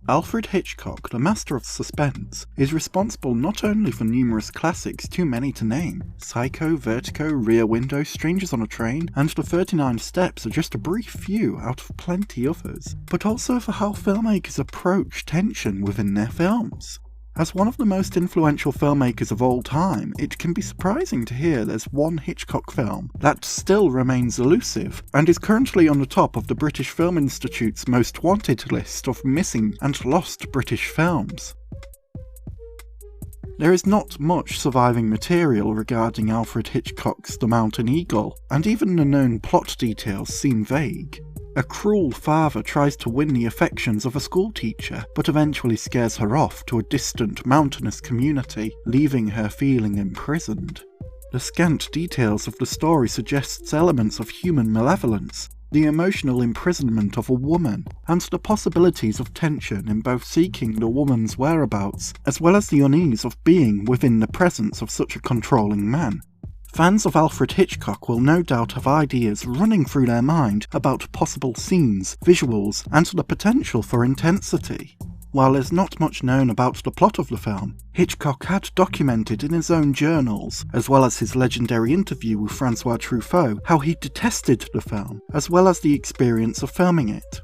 Alfred Hitchcock, the master of suspense, is responsible not only for numerous classics too many to name — Psycho, Vertigo, Rear Window, Strangers on a Train, and The 39 Steps are just a brief few out of plenty others — but also for how filmmakers approach tension within their films. As one of the most influential filmmakers of all time, it can be surprising to hear there's one Hitchcock film that still remains elusive, and is currently on the top of the British Film Institute's most wanted list of missing and lost British films. There is not much surviving material regarding Alfred Hitchcock's The Mountain Eagle, and even the known plot details seem vague. A cruel father tries to win the affections of a schoolteacher, but eventually scares her off to a distant mountainous community, leaving her feeling imprisoned. The scant details of the story suggests elements of human malevolence, the emotional imprisonment of a woman, and the possibilities of tension in both seeking the woman's whereabouts, as well as the unease of being within the presence of such a controlling man. Fans of Alfred Hitchcock will no doubt have ideas running through their mind about possible scenes, visuals, and the potential for intensity. While there's not much known about the plot of the film, Hitchcock had documented in his own journals, as well as his legendary interview with Francois Truffaut, how he detested the film, as well as the experience of filming it.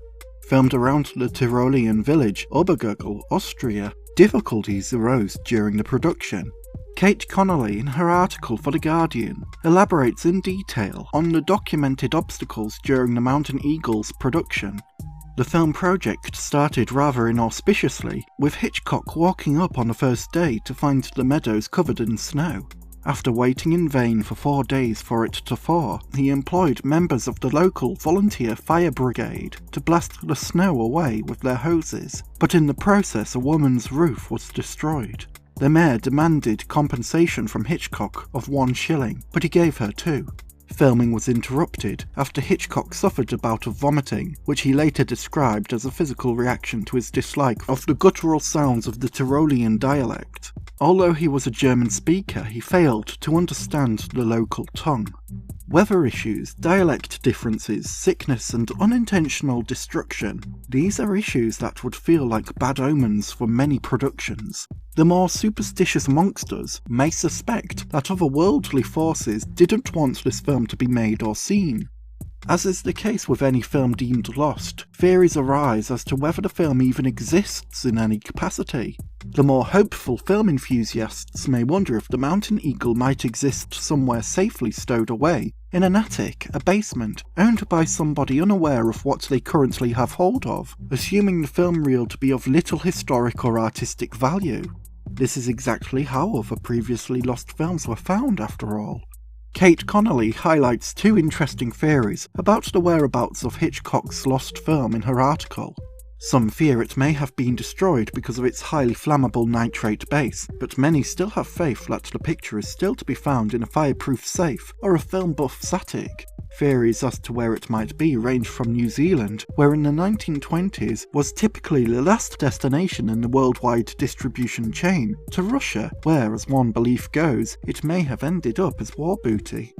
Filmed around the Tyrolean village Obergurgl, Austria, difficulties arose during the production. Kate Connolly, in her article for The Guardian, elaborates in detail on the documented obstacles during the Mountain Eagle's production. The film project started rather inauspiciously, with Hitchcock walking up on the first day to find the meadows covered in snow. After waiting in vain for 4 days for it to thaw, he employed members of the local volunteer fire brigade to blast the snow away with their hoses, but in the process a woman's roof was destroyed. The mayor demanded compensation from Hitchcock of 1 shilling, but he gave her 2. Filming was interrupted after Hitchcock suffered a bout of vomiting, which he later described as a physical reaction to his dislike of the guttural sounds of the Tyrolean dialect. Although he was a German speaker, he failed to understand the local tongue. Weather issues, dialect differences, sickness, and unintentional destruction — these are issues that would feel like bad omens for many productions. The more superstitious amongst us may suspect that otherworldly forces didn't want this film to be made or seen. As is the case with any film deemed lost, theories arise as to whether the film even exists in any capacity. The more hopeful film enthusiasts may wonder if the Mountain Eagle might exist somewhere safely stowed away, in an attic, a basement, owned by somebody unaware of what they currently have hold of, assuming the film reel to be of little historic or artistic value. This is exactly how other previously lost films were found, after all. Kate Connolly highlights 2 interesting theories about the whereabouts of Hitchcock's lost film in her article. Some fear it may have been destroyed because of its highly flammable nitrate base, but many still have faith that the picture is still to be found in a fireproof safe or a film buff's attic. Theories as to where it might be range from New Zealand, where in the 1920s was typically the last destination in the worldwide distribution chain, to Russia, where, as one belief goes, it may have ended up as war booty.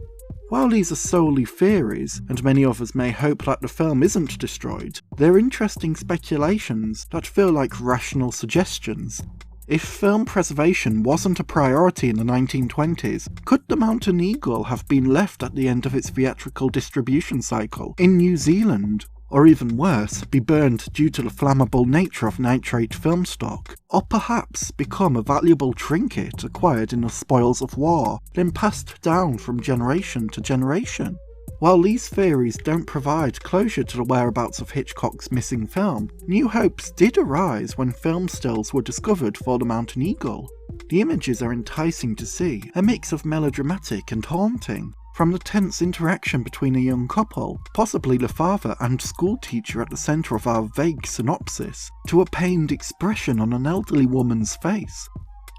While these are solely theories, and many others may hope that the film isn't destroyed, they're interesting speculations that feel like rational suggestions. If film preservation wasn't a priority in the 1920s, could The Mountain Eagle have been left at the end of its theatrical distribution cycle in New Zealand? Or even worse, be burned due to the flammable nature of nitrate film stock? Or perhaps become a valuable trinket acquired in the spoils of war, then passed down from generation to generation? While these theories don't provide closure to the whereabouts of Hitchcock's missing film, new hopes did arise when film stills were discovered for The Mountain Eagle. The images are enticing to see, a mix of melodramatic and haunting. From the tense interaction between a young couple, possibly the father and schoolteacher at the centre of our vague synopsis, to a pained expression on an elderly woman's face.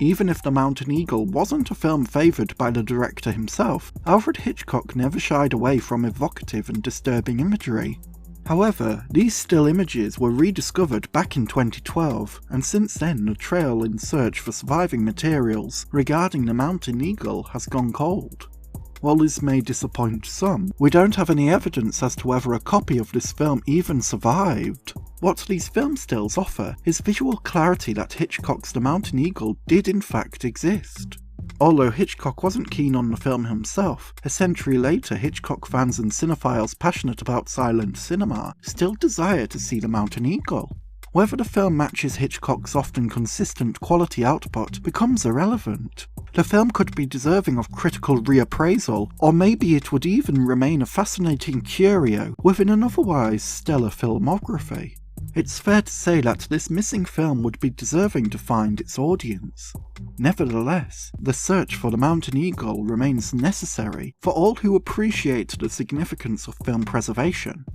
Even if The Mountain Eagle wasn't a film favoured by the director himself, Alfred Hitchcock never shied away from evocative and disturbing imagery. However, these still images were rediscovered back in 2012, and since then the trail in search for surviving materials regarding The Mountain Eagle has gone cold. While this may disappoint some, we don't have any evidence as to whether a copy of this film even survived. What these film stills offer is visual clarity that Hitchcock's The Mountain Eagle did in fact exist. Although Hitchcock wasn't keen on the film himself, a century later Hitchcock fans and cinephiles passionate about silent cinema still desire to see The Mountain Eagle. Whether the film matches Hitchcock's often consistent quality output becomes irrelevant. The film could be deserving of critical reappraisal, or maybe it would even remain a fascinating curio within an otherwise stellar filmography. It's fair to say that this missing film would be deserving to find its audience. Nevertheless, the search for The Mountain Eagle remains necessary for all who appreciate the significance of film preservation.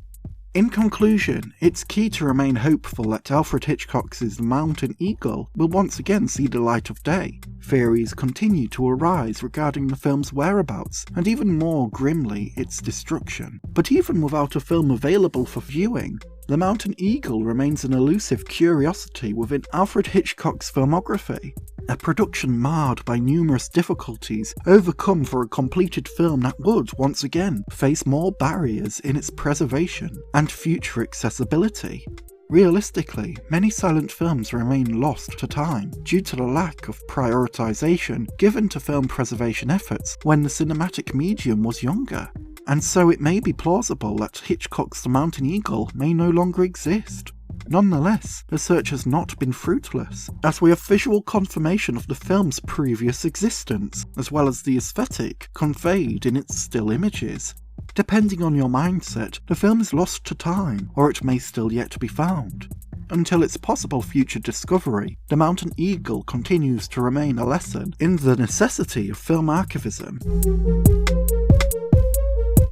In conclusion, it's key to remain hopeful that Alfred Hitchcock's The Mountain Eagle will once again see the light of day. Theories continue to arise regarding the film's whereabouts, and even more grimly, its destruction. But even without a film available for viewing, The Mountain Eagle remains an elusive curiosity within Alfred Hitchcock's filmography. A production marred by numerous difficulties, overcome for a completed film that would, once again, face more barriers in its preservation and future accessibility. Realistically, many silent films remain lost to time due to the lack of prioritization given to film preservation efforts when the cinematic medium was younger. And so it may be plausible that Hitchcock's The Mountain Eagle may no longer exist. Nonetheless, the search has not been fruitless, as we have visual confirmation of the film's previous existence, as well as the aesthetic conveyed in its still images. Depending on your mindset, the film is lost to time, or it may still yet be found. Until its possible future discovery, The Mountain Eagle continues to remain a lesson in the necessity of film archivism.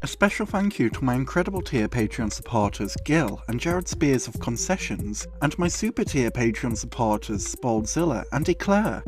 A special thank you to my incredible tier Patreon supporters Gil and Jared Spears of Concessions, and my super tier Patreon supporters Spaldzilla and Eclair.